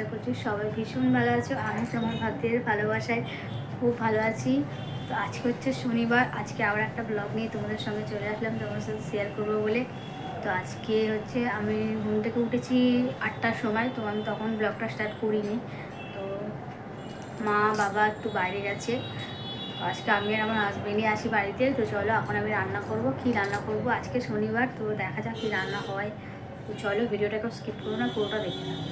আশা করছি সবাই ভীষণ ভালো আছো। আমি তোমার ভক্তের ভালোবাসায় খুব ভালো আছি। তো আজকে হচ্ছে শনিবার, আজকে আবার একটা ব্লগ নিয়ে তোমাদের সঙ্গে চলে আসলাম, তোমাদের সাথে শেয়ার করবো বলে। তো আজকে হচ্ছে আমি ঘুম থেকে উঠেছি 8টার সময়, তো আমি তখন ব্লগটা স্টার্ট করিনি। তো মা বাবা একটু বাইরে গেছে, আজকে আমি আর আমার হাজবেন্ডই আছি বাড়িতে। তো চলো এখন আমি রান্না করব। কি রান্না করব আজকে শনিবার, তো দেখা যাক কী রান্না হয়। তো চলো ভিডিওটাকে স্কিপ করো না, পুরোটা দেখে নাও।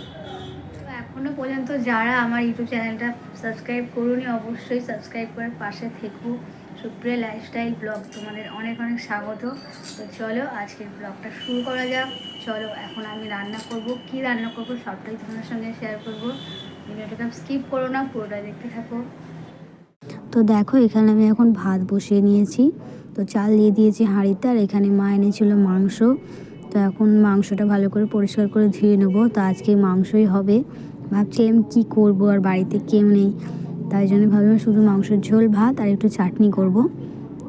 তো এখনও পর্যন্ত যারা আমার ইউটিউব চ্যানেলটা সাবস্ক্রাইব করুনি অবশ্যই সাবস্ক্রাইব করে পাশে থেকো। সুপ্রিয়া লাইফস্টাইল ব্লগ তোমাদের অনেক অনেক স্বাগত। তো চলো আজকের ব্লগটা শুরু করা যাক। চলো এখন আমি রান্না করব, কি রান্না করব সবটাই তোমাদের সঙ্গে শেয়ার করব। ভিডিওটাকে স্কিপ করো না, পুরোটা দেখতে থাকো। তো দেখো এখানে আমি এখন ভাত বসিয়ে নিয়েছি, তো চাল দিয়ে দিয়েছি হাঁড়িতে। আর এখানে মা এনেছিল মাংস, তো এখন মাংসটা ভালো করে পরিষ্কার করে ধুয়ে নেবো। তো আজকে মাংসই হবে। ভাবছিলাম কি করব, আর বাড়িতে কেউ নেই, তাই জন্য ভাবলাম শুধু মাংসের ঝোল ভাত আর একটু চাটনি করব।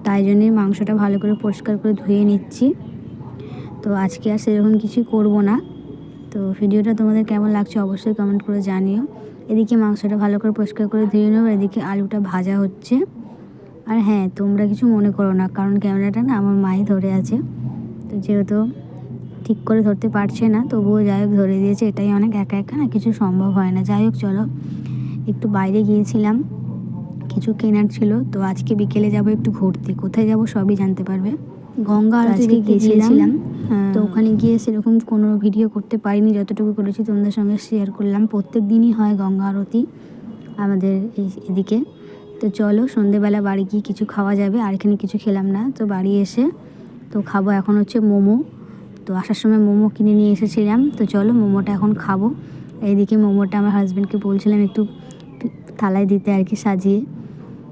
তাই জন্যে মাংসটা ভালো করে পরিষ্কার করে ধুয়ে নিচ্ছি। তো আজকে আর সেরকম কিছু করব না। তো ভিডিওটা তোমাদের কেমন লাগছে অবশ্যই কমেন্ট করে জানিও। এদিকে মাংসটা ভালো করে পরিষ্কার করে ধুয়ে নেবো, এদিকে আলুটা ভাজা হচ্ছে। আর হ্যাঁ, তোমরা কিছু মনে করো না, কারণ ক্যামেরাটা না আমার মাই ধরে আছে। তো যেহেতু ঠিক করে ধরতে পারছে না, তবুও যাই হোক ধরে দিয়েছে, এটাই অনেক। একা একা না কিছু সম্ভব হয় না। যাই হোক চলো, একটু বাইরে গিয়েছিলাম, কিছু কেনার ছিল। তো আজকে বিকেলে যাব একটু ঘুরতে, কোথায় যাব সবই জানতে পারবে। গঙ্গা আরতি দেখতে গিয়েছিলাম। তো ওখানে গিয়ে সেরকম কোনো ভিডিও করতে পারিনি, যতটুকু করেছি তোমাদের সঙ্গে শেয়ার করলাম। প্রত্যেক দিনই হয় গঙ্গা আরতি আমাদের এদিকে। তো চলো সন্ধেবেলা বাড়ি গিয়ে কিছু খাওয়া যাবে, আর এখানে কিছু খেলাম না। তো বাড়ি এসে তো খাবো এখন হচ্ছে মোমো। তো আসার সময় মোমো কিনে নিয়ে এসেছিলাম, তো চলো মোমোটা এখন খাবো। এইদিকে মোমোটা আমার হাজব্যান্ডকে বলছিলাম একটু থালায় দিতে আর কি সাজিয়ে।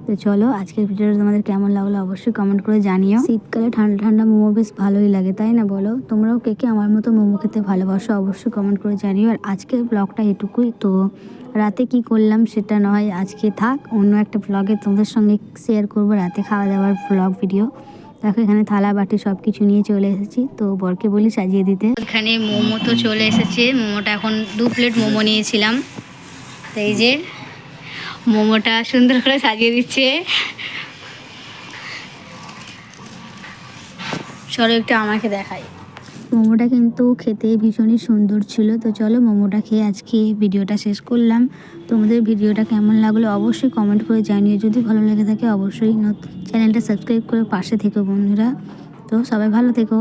তো চলো আজকের ভিডিওটা তোমাদের কেমন লাগলো অবশ্যই কমেন্ট করে জানিও। শীতকালে ঠান্ডা ঠান্ডা মোমো বেশ ভালোই লাগে, তাই না বলো? তোমরাও কে কে আমার মতো মোমো খেতে ভালোবাসো অবশ্যই কমেন্ট করে জানিও। আর আজকের ব্লগটা এটুকুই। তো রাতে কি করলাম সেটা নয় আজকে থাক, অন্য একটা ব্লগে তোমাদের সঙ্গে শেয়ার করবো রাতে খাওয়া দাওয়ার ব্লগ ভিডিও। দেখো এখানে থালা বাটি সব কিছু নিয়ে চলে এসেছি, তো বরকে বলি সাজিয়ে দিতে। এখানে মোমো তো চলে এসেছে, মোমোটা এখন 2 প্লেট মোমো নিয়েছিলাম। তো এই যে মোমোটা সুন্দর করে সাজিয়ে দিচ্ছে। চলো একটু আমাকে দেখাই। মোমোটা কিন্তু খেতে ভীষণই সুন্দর ছিল। তো চলো মোমোটা খেয়ে আজকে ভিডিওটা শেষ করলাম। তোমাদের ভিডিওটা কেমন লাগলো অবশ্যই কমেন্ট করে জানিও। যদি ভালো লেগে থাকে অবশ্যই চ্যানেলটা সাবস্ক্রাইব করে পাশে থেকো বন্ধুরা। তো সবাই ভালো থেকো।